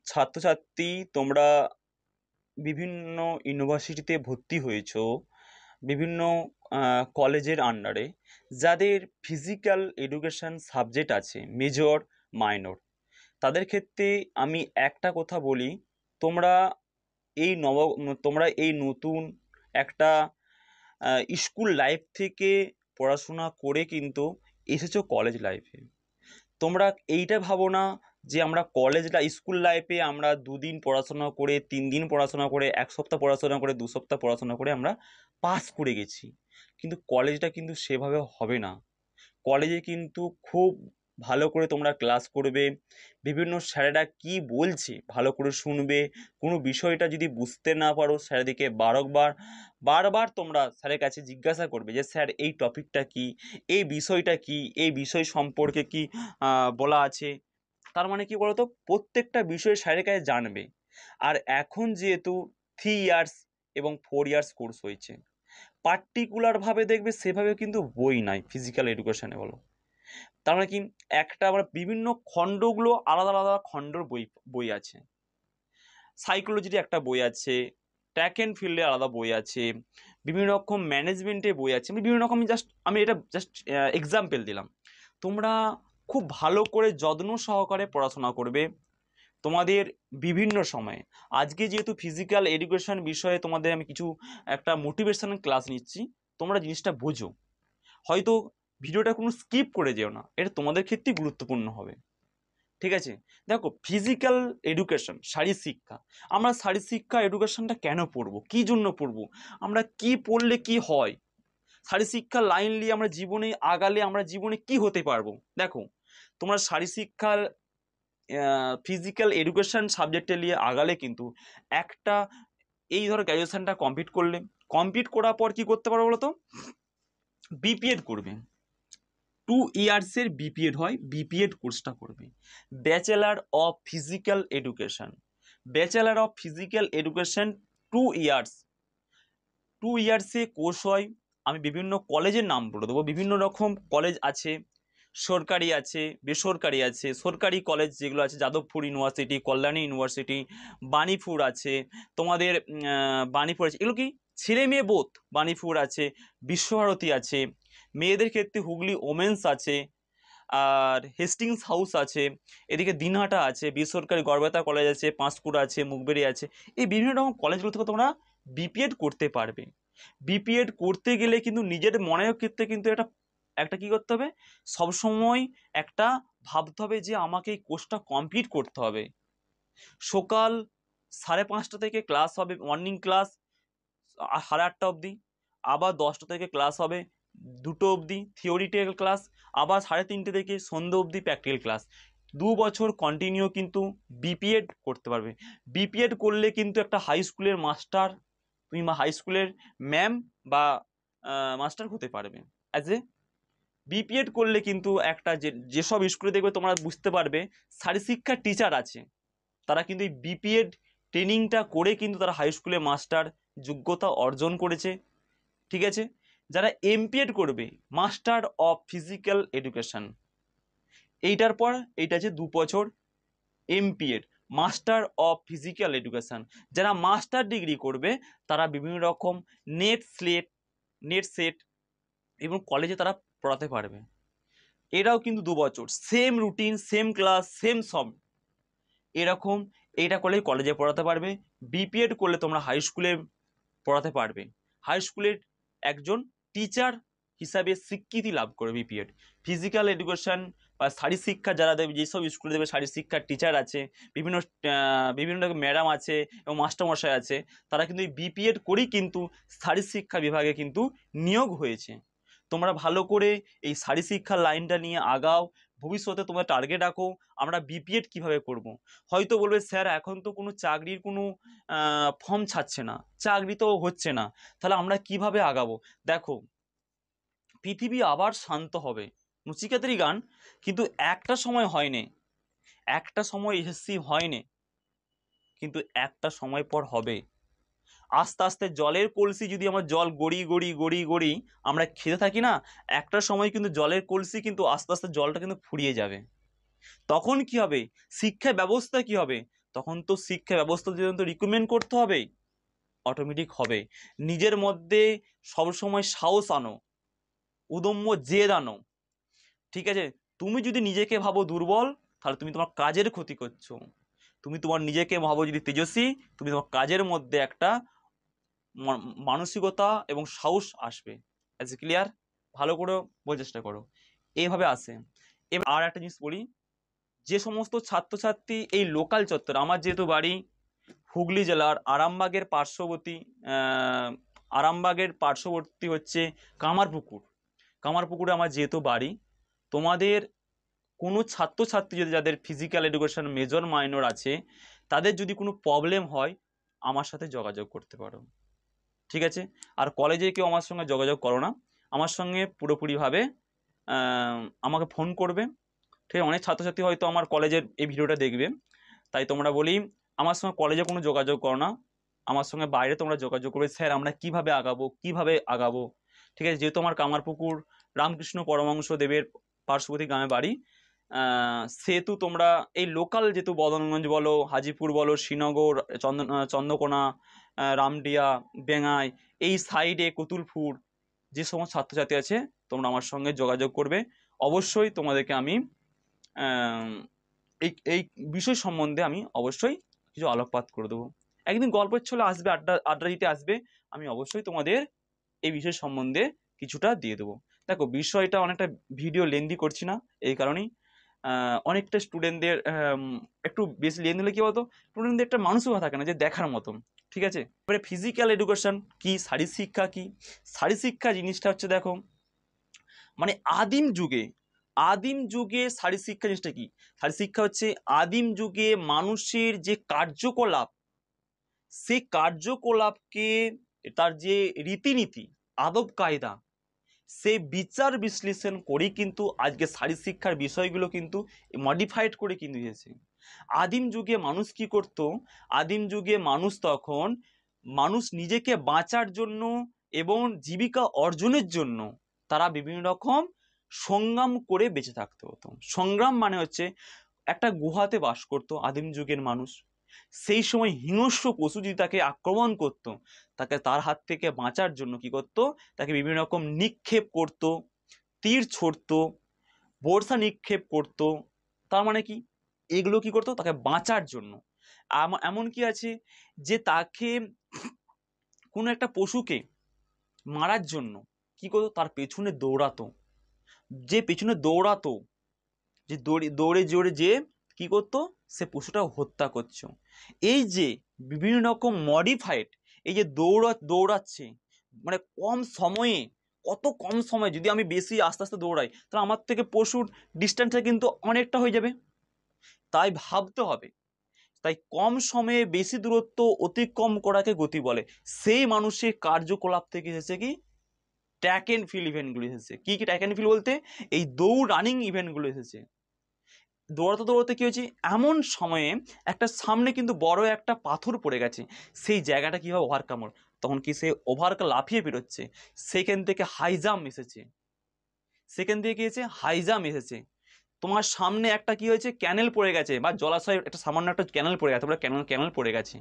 ছাত্রছাত্রী তোমরা বিভিন্ন ইউনিভার্সিটিতে ভর্তি হয়েছো, বিভিন্ন কলেজের আন্ডারে, যাদের ফিজিক্যাল এডুকেশন সাবজেক্ট আছে মেজর মাইনর, তাদের ক্ষেত্রে আমি একটা কথা বলি, তোমরা তোমরা এই নতুন একটা স্কুল লাইফ থেকে পড়াশোনা করে কিন্তু এসেছো কলেজ লাইফে। তোমরা এইটা ভাবো না যে আমরা স্কুল লাইফে আমরা 2 দিন পড়াশোনা করে, 3 দিন পড়াশোনা করে, 1 সপ্তাহ পড়াশোনা করে, 2 সপ্তাহ পড়াশোনা করে আমরা পাস করে গেছি। কিন্তু কলেজটা কিন্তু সেভাবে হবে না। কলেজে কিন্তু খুব ভালো করে তোমরা ক্লাস করবে, বিভিন্ন স্যারেরা কি বলছে ভালো করে শুনবে, কোনো বিষয়টা যদি বুঝতে না পারো স্যারদিকে বারবার তোমরা স্যারের কাছে জিজ্ঞাসা করবে যে স্যার এই টপিকটা কি, এই বিষয়টা কি, এই বিষয় সম্পর্কে কি বলা আছে। তার মানে কি বলতো, প্রত্যেকটা বিষয় স্যারের কাছে জানবে। আর এখন যেহেতু 3 ইয়ার্স এবং 4 ইয়ার্স কোর্স হয়েছে, পার্টিকুলারভাবে দেখবে সেভাবে কিন্তু বই নাই ফিজিক্যাল এডুকেশনে বলো। তার মানে কি, একটা আবার বিভিন্ন খণ্ডগুলো আলাদা আলাদা খণ্ডর বই বই আছে। সাইকোলজির একটা বই আছে, ট্র্যাক অ্যান্ড ফিল্ডে আলাদা বই আছে, বিভিন্ন রকম ম্যানেজমেন্টের বই আছে, বিভিন্ন রকম। আমি এটা জাস্ট এক্সাম্পল দিলাম। তোমরা খুব ভালো করে যত্ন সহকারে পড়াশোনা করবে তোমাদের বিভিন্ন সময়ে। আজকে যেহেতু ফিজিক্যাল এডুকেশন বিষয়ে তোমাদের আমি কিছু একটা মোটিভেশনাল ক্লাস নিচ্ছি, তোমরা জিনিসটা বোঝো। হয়তো ভিডিওটা কোনো স্কিপ করে যেও না, এটা তোমাদের ক্ষেত্রেই গুরুত্বপূর্ণ হবে। ঠিক আছে, দেখো ফিজিক্যাল এডুকেশন, শারীরিক শিক্ষা, আমরা শারীরিক শিক্ষা এডুকেশনটা কেন পড়বো, কী জন্য পড়বো, আমরা কি পড়লে কি হয়, শারীরিক শিক্ষা লাইন নিয়ে আমরা জীবনে আগালে আমরা জীবনে কি হতে পারবো। দেখো, তোমরা শারীরিক শিক্ষার ফিজিক্যাল এডুকেশন সাবজেক্টে নিয়ে আগালে কিন্তু একটা, এই ধরো গ্র্যাজুয়েশনটা কমপ্লিট করার পর কি করতে পারো বলো তো, বিপিএড করবে। 2 ইয়ার্সের বিপিএড হয়, বিপিএড কোর্সটা করবে। Bachelor of physical education, bachelor of physical education 2 years, 2 ইয়ার্সে কোর্স হয়। আমি বিভিন্ন কলেজের নাম বলে দেবো, বিভিন্ন রকম কলেজ আছে, সরকারি আছে, বেসরকারি আছে। সরকারি কলেজ যেগুলো আছে, যাদবপুর ইউনিভার্সিটি, কল্যাণী ইউনিভার্সিটি, বাণীপুর আছে, তোমাদের বাণীপুর আছে, এগুলো কি ছেলে মেয়ে বোথ, বাণীপুর আছে, বিশ্বভারতী আছে, মেয়েদের ক্ষেত্রে হুগলি ওমেন্স আছে, আর হেস্টিংস হাউস আছে, এদিকে দিনহাটা আছে, বেসরকারি গড়বেতা কলেজ আছে, পাঁশকুড়া আছে, মুগবেরি আছে। এই বিভিন্ন রকম কলেজগুলো থেকে তোমরা বিপিএড করতে পারবে। বিপিএড করতে গেলে কিন্তু নিজের মনের ক্ষেত্রে কিন্তু একটা কী করতে হবে, সবসময় একটা ভাবতে হবে যে আমাকে এই কোর্সটা কমপ্লিট করতে হবে। সকাল 5:30 থেকে ক্লাস হবে, মর্নিং ক্লাস 8:30 অবধি, আবার 10টা থেকে ক্লাস হবে 2টো অবধি থিওরিটিক্যাল ক্লাস, আবার 3:30 থেকে সন্ধ্যে অবধি প্র্যাকটিক্যাল ক্লাস। 2 বছর কন্টিনিউ কিন্তু বিপিএড করতে পারবে। বিপিএড করলে কিন্তু একটা হাই স্কুলের মাস্টার, তুমি হাই স্কুলের ম্যাম বা মাস্টার হতে পারবে। অ্যাজ এ বিপিএড করলে কিন্তু একটা যেসব স্কুলে দেখবে তোমরা বুঝতে পারবে শারীরশিক্ষার টিচার আছে, তারা কিন্তু এই বিপিএড ট্রেনিংটা করে কিন্তু তারা হাই স্কুলে মাস্টার যোগ্যতা অর্জন করেছে। ঠিক আছে, যারা এমপিএড করবে, মাস্টার অফ ফিজিক্যাল এডুকেশন, এইটার পর এইটা আছে 2 বছর MPEd, master of physical education. যারা মাস্টার ডিগ্রি করবে তারা বিভিন্ন রকম নেট সেট এবং কলেজে তারা পড়াতে পারবে। এরাও কিন্তু 2 বছর same routine, same class, same সব এরকম। এইটা করলে কলেজে পড়াতে পারবে। বিপিএড করলে তোমরা হাই স্কুলে পড়াতে পারবে, হাই স্কুলের একজন টিচার হিসাবে স্বীকৃতি লাভ করবে। বিপিএড ফিজিক্যাল এডুকেশন বা শারীরিক শিক্ষা যারা দেবে, যেসব স্কুলে দেবে শারীরিক শিক্ষার টিচার আছে, বিভিন্ন রকম ম্যাডাম আছে এবং মাস্টারমশাই আছে, তারা কিন্তু এই বিপিএড করেই কিন্তু শারীরিক শিক্ষা বিভাগে কিন্তু নিয়োগ হয়েছে। তোমরা ভালো করে এই শারীরিক শিক্ষার লাইনটা নিয়ে আগাও। ভবিষ্যতে তোমরা টার্গেট রাখো আমরা বিপিএড কিভাবে করব। হয়তো বলবে স্যার এখন তো কোনো চাকরির কোনো ফর্ম ছাড়ছে না, চাকরি তো হচ্ছে না, তাহলে আমরা কিভাবে আগাবো। দেখো, পৃথিবী আবার শান্ত হবে, নচিকেতারই গান, কিন্তু একটা সময় হয়নি, একটা সময় এসএসসি হয়নি, কিন্তু একটা সময় পর হবে। আস্তে আস্তে জলের কলসি যদি আমার জল গড়ি আমরা খেতে থাকি না, একটা সময় কিন্তু জলের কলসি কিন্তু আস্তে আস্তে জলটা কিন্তু ফুরিয়ে যাবে। তখন কি হবে, শিক্ষা ব্যবস্থা কি হবে, তখন তো শিক্ষা ব্যবস্থার জন্য তো রিক্রুটমেন্ট করতে হবে, অটোমেটিক হবে। নিজের মধ্যে সবসময় সাহস আনো, উদম্য জেদ আনো, ঠিক আছে? তুমি যদি নিজেকে ভাবো দুর্বল, তাহলে তুমি তোমার কাজের ক্ষতি করছো। তুমি তোমার নিজেকে ভাবো যদি তেজস্বী, তুমি তোমার কাজের মধ্যে একটা মানসিকতা এবং সাহস আসবে। As a clear? ভালো করে বোঝার চেষ্টা করো, এইভাবে আসে। এবার আর একটা জিনিস বলি, যে সমস্ত ছাত্রছাত্রী এই লোকাল চত্বর, আমার যেহেতু বাড়ি হুগলি জেলার আরামবাগের পার্শ্ববর্তী হচ্ছে কামারপুকুর, কামারপুকুরে আমার যেহেতু বাড়ি, তোমাদের কোনো ছাত্রছাত্রী যদি যাদের ফিজিক্যাল এডুকেশন মেজর মাইনর আছে, তাদের যদি কোনো প্রবলেম হয় আমার সাথে যোগাযোগ করতে পারো, ঠিক আছে? আর কলেজে কেউ আমার সঙ্গে যোগাযোগ করো না, আমার সঙ্গে পুরোপুরিভাবে আমাকে ফোন করবে, ঠিক আছে? অনেক ছাত্রছাত্রী হয়তো আমার কলেজের এই ভিডিওটা দেখবে, তাই তোমরা বলি আমার সঙ্গে কলেজে কোনো যোগাযোগ করো না, আমার সঙ্গে বাইরে তোমরা যোগাযোগ করবে, স্যার আমরা কিভাবে আগাবো, ঠিক আছে? যেহেতু আমার কামারপুকুর রামকৃষ্ণ পরমহংস দেবের পার্শ্ববর্তী গ্রামে বাড়ি, সেহেতু তোমরা এই লোকাল যেহেতু বদনগঞ্জ বলো, হাজিপুর বলো, শ্রীনগর, চন্দ্রকোনা, রামডিয়া, বেঙ্গাই, এই সাইডে কতুলপুর যে সমস্ত ছাত্রছাত্রী আছে, তোমরা আমার সঙ্গে যোগাযোগ করবে। অবশ্যই তোমাদেরকে আমি এই এই বিষয় সম্বন্ধে আমি অবশ্যই কিছু আলোকপাত করে দেবো। একদিন গল্পের ছলে আসবে, আড্ডা দিতে আসবে, আমি অবশ্যই তোমাদের এই বিষয় সম্বন্ধে কিছুটা দিয়ে দেবো। দেখো বিষয়টা অনেকটা ভিডিও লেন্দি করছি না, এই কারণেই অনেকটা স্টুডেন্টদের একটু বেশি লেন্দি হলে কী বলতো, স্টুডেন্টদের একটা মানসিকতা থাকে না যে দেখার মতন, ঠিক আছে? এবারে ফিজিক্যাল এডুকেশন কি, শারীর শিক্ষা কি? শারীর শিক্ষা জিনিসটা হচ্ছে, দেখো মানে আদিম যুগে শারীর শিক্ষা জিনিসটা কি? শারীর শিক্ষা হচ্ছে আদিম যুগে মানুষের যে কার্যকলাপ, সেই কার্যকলাপকে, তার যে রীতিনীতি, আদব কায়দা, সেই বিচার বিশ্লেষণ করেই কিন্তু আজকে শারীর শিক্ষার বিষয়গুলো কিন্তু মডিফাইড করে কিন্তু এসেছে। আদিম যুগে মানুষ কি করত? আদিম যুগে মানুষ নিজেকে বাঁচার জন্য এবং জীবিকা অর্জনের জন্য তারা বিভিন্ন রকম সংগ্রাম করে বেঁচে থাকতে হতো। সংগ্রাম মানে হচ্ছে, একটা গুহাতে বাস করত আদিম যুগের মানুষ, সেই সময় হিংস্র পশু যদি তাকে আক্রমণ করত, তাকে তার হাত থেকে বাঁচার জন্য কি করত, তাকে বিভিন্ন রকম নিক্ষেপ করত, তীর ছড়ত, বর্ষা নিক্ষেপ করত। তার মানে কি, এগুলো কি করতো তাকে বাঁচার জন্য। এমন কি আছে যে তাকে কোনো একটা পশুকে মারার জন্য কি করতো, তার পেছনে দৌড়াতো, যে পেছনে দৌড়াতো, যে দৌড়ে জোরে যে কি করতো, সে পশুটা হত্যা করছো। এই যে বিভিন্ন রকম মডিফাইড, এই যে দৌড়াচ্ছে, মানে কম সময়ে যদি আমি বেশি আস্তে আস্তে দৌড়াই, তাহলে আমার থেকে পশুর ডিস্টেন্সটা কিন্তু অনেকটা হয়ে যাবে। তাই ভাবতে হবে, তাই কম সময়ে বেশি দূরত্ব অতিক্রম করাকে গতি বলে। সেই মানুষের কার্যকলাপ থেকে এসেছে কি, ট্র্যাক অ্যান্ড ফিল্ড ইভেন্টগুলো এসেছে। কি ট্র্যাক অ্যান্ড ফিল্ড বলতে, এই দৌড় রানিং ইভেন্টগুলো এসেছে। দৌড়াতে দৌড়াতে কি হয়েছে, এমন সময়ে একটা সামনে কিন্তু বড় একটা পাথর পড়ে গেছে, সেই জায়গাটা কীভাবে ওভারকাম, তখন কি সে ওভারকে লাফিয়ে বেরোচ্ছে, সেখান থেকে হাই জাম্প এসেছে, তোমার সামনে একটা কি হয়েছে, ক্যানেল পড়ে গেছে, বা জলাশয় একটা সামান্য একটা ক্যানেল পড়ে গেছে, ক্যানেল পড়ে গেছে,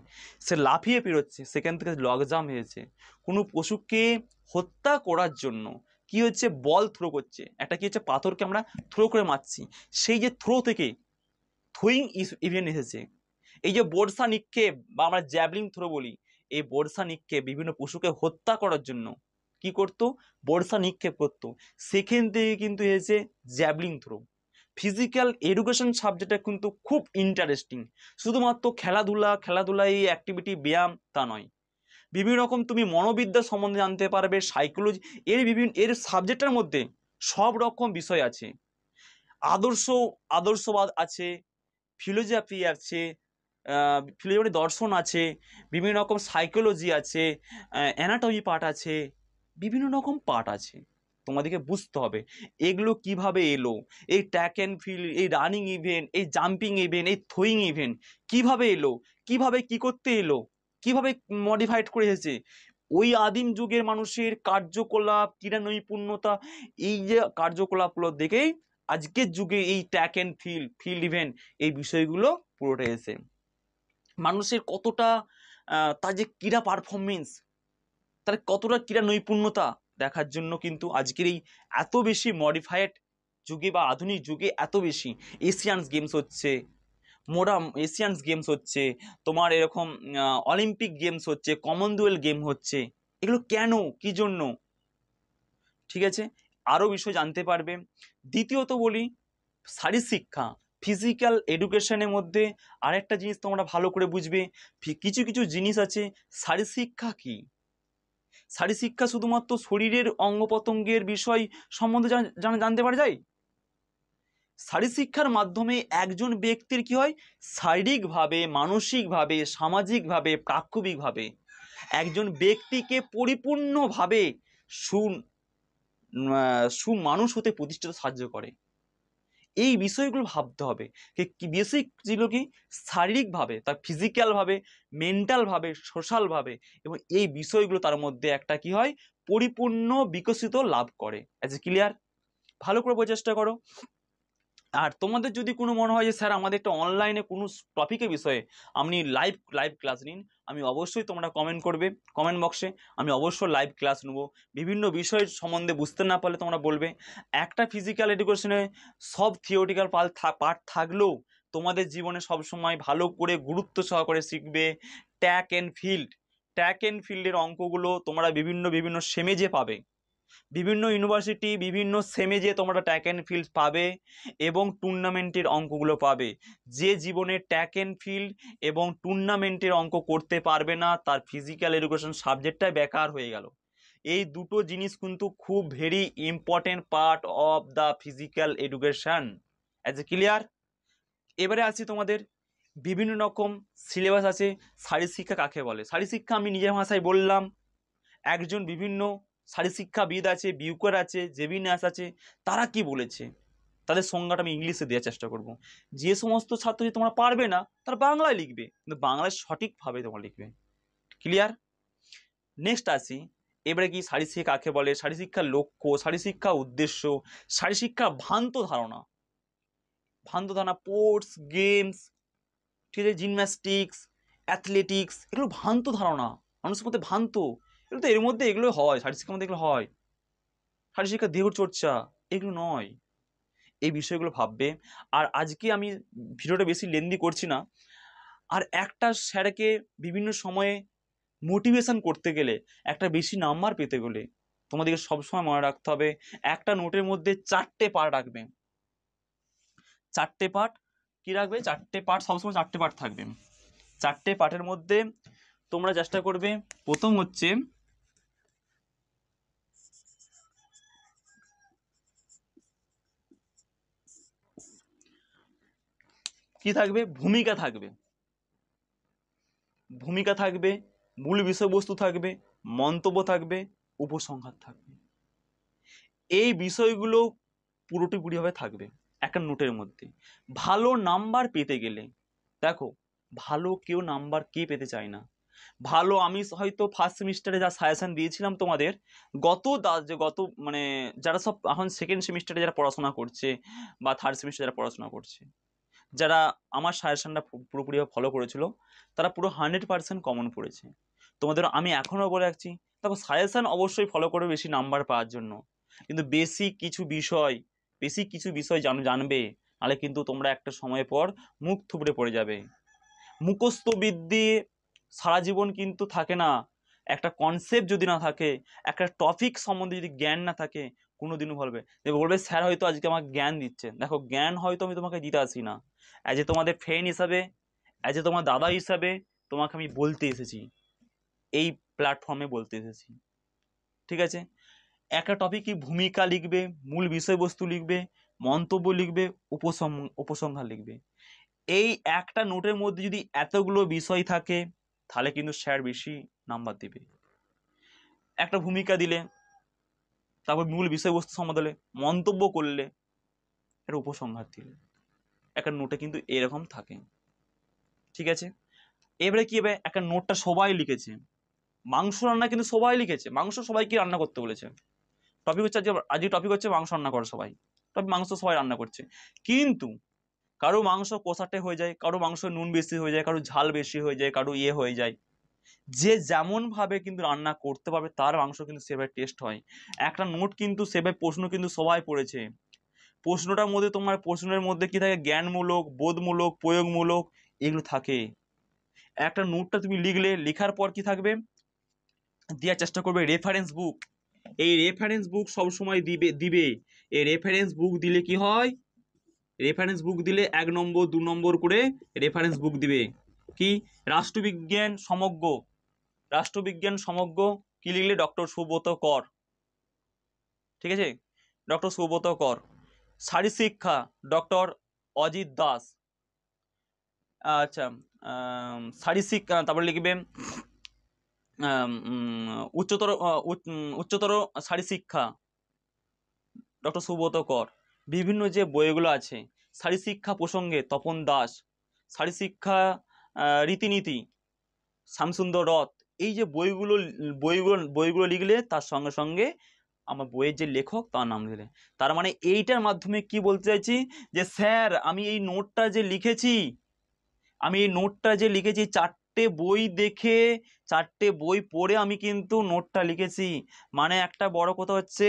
সে লাফিয়ে বেরোচ্ছে, সেখান থেকে লগ জাম্প হয়েছে। কোনো পশুকে হত্যা করার জন্য কি হচ্ছে, বল থ্রো করছে, একটা কি হচ্ছে, পাথরকে আমরা থ্রো করে মারছি, সেই যে থ্রো থেকে থ্রোয়িং ইভেন্ট এসেছে। এই যে বর্ষা নিক্ষেপ বা আমরা জ্যাভলিন থ্রো বলি, এই বর্ষা নিক্ষেপ বিভিন্ন পশুকে হত্যা করার জন্য কি করতো, বর্ষা নিক্ষেপ করতো, সেখান থেকে কিন্তু এসেছে জ্যাভলিন থ্রো। ফিজিক্যাল এডুকেশন সাবজেক্টটা কিন্তু খুব ইন্টারেস্টিং। শুধুমাত্র খেলাধুলা এই অ্যাক্টিভিটি ব্যায়াম তা নয়, বিভিন্ন রকম তুমি মনোবিদ্যা সম্বন্ধে জানতে পারবে, সাইকোলজি, এর সাবজেক্টের মধ্যে সব রকম বিষয় আছে। আদর্শবাদ আছে, ফিলোজফি আছে, ফিলোজফি দর্শন আছে, বিভিন্ন রকম সাইকোলজি আছে, অ্যানাটমি পার্ট আছে, বিভিন্ন রকম পার্ট আছে। তোমাদেরকে বুঝতে হবে এগুলো কিভাবে এলো, এই ট্র্যাক অ্যান্ড ফিল্ড, এই রানিং ইভেন্ট, এই জাম্পিং ইভেন্ট, এই থ্রোয়িং ইভেন্ট কিভাবে এলো, কিভাবে কি করতে এলো, কিভাবে মডিফাইড করে এসেছে। ওই আদিম যুগের মানুষের কার্যকলাপ, ক্রীড়া নৈপুণ্যতা, এই যে কার্যকলাপগুলো দেখেই আজকের যুগে এই ট্র্যাক অ্যান্ড ফিল্ড ইভেন্ট এই বিষয়গুলো পুরোটা এসে মানুষের কতটা তার যে ক্রীড়া পারফরমেন্স, তার কতটা ক্রীড়া নৈপুণ্যতা দেখার জন্য কিন্তু আজকের এই এত বেশি মডিফাইড যুগে বা আধুনিক যুগে এত বেশি এশিয়ানস গেমস হচ্ছে, এশিয়ানস গেমস হচ্ছে, তোমার এরকম অলিম্পিক গেমস হচ্ছে, কমনওয়েলথ গেম হচ্ছে। এগুলো কেন, কি জন্য? ঠিক আছে, আরও বিষয় জানতে পারবে। দ্বিতীয়ত বলি, শারীরশিক্ষা ফিজিক্যাল এডুকেশনের মধ্যে আরেকটা জিনিস তোমরা ভালো করে বুঝবে, কিছু কিছু জিনিস আছে। শারীরশিক্ষা কি? শারীরশিক্ষা শুধুমাত্র শরীরের অঙ্গ প্রত্যঙ্গের বিষয় সম্বন্ধে জানতে পারা যায়। শারীরশিক্ষার মাধ্যমে একজন ব্যক্তির কি হয়, শারীরিকভাবে, মানসিকভাবে, সামাজিকভাবে, প্রাক্ষবিকভাবে একজন ব্যক্তিকে পরিপূর্ণভাবে সুমানুষ হতে প্রতিষ্ঠিত সাহায্য করে। এই বিষয়গুলো ভাবতে হবে কি বেসিক যেগুলো কি শারীরিকভাবে, তার ফিজিক্যালভাবে, মেন্টালভাবে, সোশ্যালভাবে, এবং এই বিষয়গুলো তার মধ্যে একটা কি হয়, পরিপূর্ণ বিকশিত লাভ করে। অ্যাজ এ ক্লিয়ার, ভালো করে বোঝার চেষ্টা করো। আর তোমাদের যদি কোনো মনে হয় যে স্যার আমাদের একটা অনলাইনে কোনো টপিকের বিষয়ে আপনি লাইভ ক্লাস নিন, আমি অবশ্যই তোমরা কমেন্ট করবে কমেন্ট বক্সে, আমি অবশ্যই লাইভ ক্লাস নেব। বিভিন্ন বিষয়ের সম্বন্ধে বুঝতে না পারলে তোমরা বলবে। একটা ফিজিক্যাল এডুকেশনে সব থিওরিটিক্যাল পার্ট থাকলেও তোমাদের জীবনে সবসময় ভালো করে গুরুত্ব সহকারে শিখবে ট্র্যাক অ্যান্ড ফিল্ডের অঙ্কগুলো তোমরা বিভিন্ন সেমেজে পাবে, বিভিন্ন ইউনিভার্সিটি, বিভিন্ন সেমেজে তোমরা ট্র্যাক অ্যান্ড ফিল্ড পাবে এবং টুর্নামেন্টের অঙ্কগুলো পাবে। যে জীবনে ট্র্যাক অ্যান্ড ফিল্ড এবং টুর্নামেন্টের অঙ্ক করতে পারবে না, তার ফিজিক্যাল এডুকেশন সাবজেক্টটাই বেকার হয়ে গেল। এই দুটো জিনিস কিন্তু খুব very important part of the physical education. As a clear, এবারে আসছি তোমাদের বিভিন্ন রকম সিলেবাস আছে। শারীরশিক্ষা কাকে বলে? শারীরশিক্ষা আমি নিজের ভাষায় বললাম। একজন বিভিন্ন শারীরশিক্ষাবিদ আছে, বিউকার আছে, জেভিনাস আছে, তারা কি বলেছে তাদের সংজ্ঞাটা আমি ইংলিশে দেওয়ার চেষ্টা করব। যে সমস্ত ছাত্রী তোমরা পারবে না তারা বাংলায় লিখবে, কিন্তু বাংলায় সঠিকভাবে তোমরা লিখবে। ক্লিয়ার? নেক্সট আসি, এবারে কি শারীরশিক্ষা কাকে বলে, শারীরশিক্ষার লক্ষ্য, শারীরশিক্ষা উদ্দেশ্য, শারীরশিক্ষা ভ্রান্ত ধারণা, স্পোর্টস গেমস, ঠিক আছে, জিমন্যাস্টিক্স, অ্যাথলেটিক্স, এগুলো ভ্রান্ত ধারণা, মানুষের মধ্যে ভ্রান্ত। এগুলো তো এর মধ্যে এগুলো হয়, শারীরশিক্ষার মধ্যে এগুলো হয়। শারীরশিক্ষা দেহ চর্চা এগুলো নয়, এই বিষয়গুলো ভাববে। আর আজকে আমি ভিডিওটা বেশি লেন্দি করছি না। আর একটা স্যারকে বিভিন্ন সময়ে মোটিভেশন করতে গেলে, একটা বেশি নাম্বার পেতে গেলে তোমাদেরকে সবসময় মনে রাখতে হবে, একটা নোটের মধ্যে 4টে পার্ট রাখবে। 4টে পার্ট কি রাখবে? 4টে পার্ট, সবসময় 4টে পার্ট থাকবে। 4টে পার্টের মধ্যে তোমরা চেষ্টা করবে, প্রথম হচ্ছে কি থাকবে? ভূমিকা থাকবে, মূল বিষয়বস্তু থাকবে, মন্তব্য থাকবে, উপসংহার থাকবে। এই বিষয়গুলো পুরোপুরিভাবে থাকবে একটা নোটের মধ্যে। ভালো নাম্বার পেতে গেলে, দেখো ভালো কেউ নাম্বার কে পেতে চায় না? ভালো, আমি হয়তো ফার্স্ট সেমিস্টারে যা সাজেশন দিয়েছিলাম তোমাদের, গত মানে যারা সব এখন সেকেন্ড সেমিস্টারে যারা পড়াশোনা করছে বা থার্ড সেমিস্টারে যারা পড়াশোনা করছে, যারা আমার সাজেশনটা পুরোপুরিভাবে ফলো করেছিল, তারা পুরো 100% কমন পড়েছে। তোমাদের আমি এখনও বলে রাখছি, দেখো সাজেশন অবশ্যই ফলো করবে বেশি নাম্বার পাওয়ার জন্য, কিন্তু বেসিক কিছু বিষয় জানবে, নাহলে কিন্তু তোমরা একটা সময় পর মুখ থুবড়ে পড়ে যাবে। মুখস্থ বিদ্যে সারা জীবন কিন্তু থাকে না। একটা কনসেপ্ট যদি না থাকে, একটা টপিক সম্বন্ধে যদি জ্ঞান না থাকে, কোনোদিনও বলবে স্যার হয়তো আজকে আমাকে জ্ঞান দিচ্ছেন। দেখো জ্ঞান হয়তো আমি তোমাকে দিতে আসি না, অ্যাজ এ তোমাদের ফ্রেন্ড হিসাবে, অ্যাজ এ তোমার দাদা হিসাবে তোমাকে আমি বলতে এসেছি, এই প্ল্যাটফর্মে বলতে এসেছি। ঠিক আছে, একটা টপিকই ভূমিকা লিখবে, মূল বিষয়বস্তু লিখবে, মন্তব্য লিখবে, উপসংহার লিখবে। এই একটা নোটের মধ্যে যদি এতগুলো বিষয় থাকে, তাহলে কিন্তু স্যার বেশি নাম্বার দেবে। একটা ভূমিকা দিলে, তারপর মূল বিষয়বস্তু সম্বন্ধে মন্তব্য করলে, একটা উপসংহার দিলে, একটা নোটে কিন্তু এরকম থাকে। ঠিক আছে, এবারে কি হবে, একটা নোটটা সবাই লিখেছে, মাংস রান্না কিন্তু সবাই লিখেছে, মাংস সবাইকে রান্না করতে বলেছে। টপিক হচ্ছে আজকে টপিক হচ্ছে মাংস রান্না করে সবাই। তবে মাংস সবাই রান্না করছে, কিন্তু কারো মাংস কষাটে হয়ে যায়, কারো মাংস নুন বেশি হয়ে যায়, কারো ঝাল বেশি হয়ে যায়, কারো ইয়ে হয়ে যায়। যে যেমন ভাবে কিন্তু রান্না করতে পারবে তার মাংস কিন্তু সেভাবে টেস্ট হয়। একটা নোট কিন্তু সেভাবে প্রশ্ন কিন্তু সবাই পড়েছে, প্রশ্নটার মধ্যে তোমার প্রশ্নের মধ্যে কি থাকে, জ্ঞানমূলক, বোধমূলক, প্রয়োগমূলক, এগুলো থাকে। একটা নোটটা তুমি লিখলে, লেখার পর কি থাকবে, দেওয়ার চেষ্টা করবে রেফারেন্স বুক। এই রেফারেন্স বুক সবসময় দিবে দিবে এই রেফারেন্স বুক দিলে কি হয়, রেফারেন্স বুক দিলে 1 নম্বর 2 নম্বর করে রেফারেন্স বুক দিবে। কি, রাষ্ট্রবিজ্ঞান সমগ্র, রাষ্ট্রবিজ্ঞান সমগ্র কি লিখলে, ডক্টর সুব্রত কর, ঠিক আছে, ডক্টর সুব্রত কর। শারীরশিক্ষা ডক্টর অজিত দাস। আচ্ছা, শারীরশিক্ষা, তারপরে লিখবে উচ্চতর উচ্চতর শারীরশিক্ষা ডক্টর সুব্রত কর। বিভিন্ন যে বইগুলো আছে শারীরশিক্ষা প্রসঙ্গে তপন দাস, শারীরশিক্ষা রীতিনীতি শ্যামসুন্দর রথ। এই যে বইগুলো বইগুলো লিখলে তার সঙ্গে সঙ্গে আমার বইয়ের যে লেখক তার নাম দিলে, তার মানে এইটার মাধ্যমে কি বলতে চাইছি, যে স্যার আমি এই নোটটা যে লিখেছি, আমি এই নোটটা যে লিখেছি 4টে বই দেখে, 4টে বই পড়ে আমি কিন্তু নোটটা লিখেছি। মানে একটা বড় কথা হচ্ছে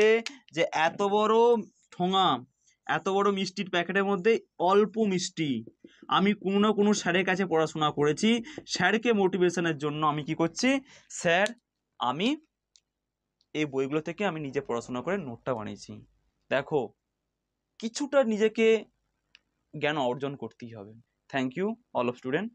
যে এত বড় ঠোঙা, এত বড় মিষ্টির প্যাকেটের মধ্যে অল্প মিষ্টি। আমি কোনো না কোনো স্যারের কাছে পড়াশোনা করেছি, স্যারকে মোটিভেশনের জন্য আমি কি করছি, স্যার আমি এই বইগুলো থেকে আমি নিজে পড়াশোনা করে নোটটা বানিয়েছি। দেখো, কিছুটা নিজেকে জ্ঞান অর্জন করতেই হবে। Thank you all of student.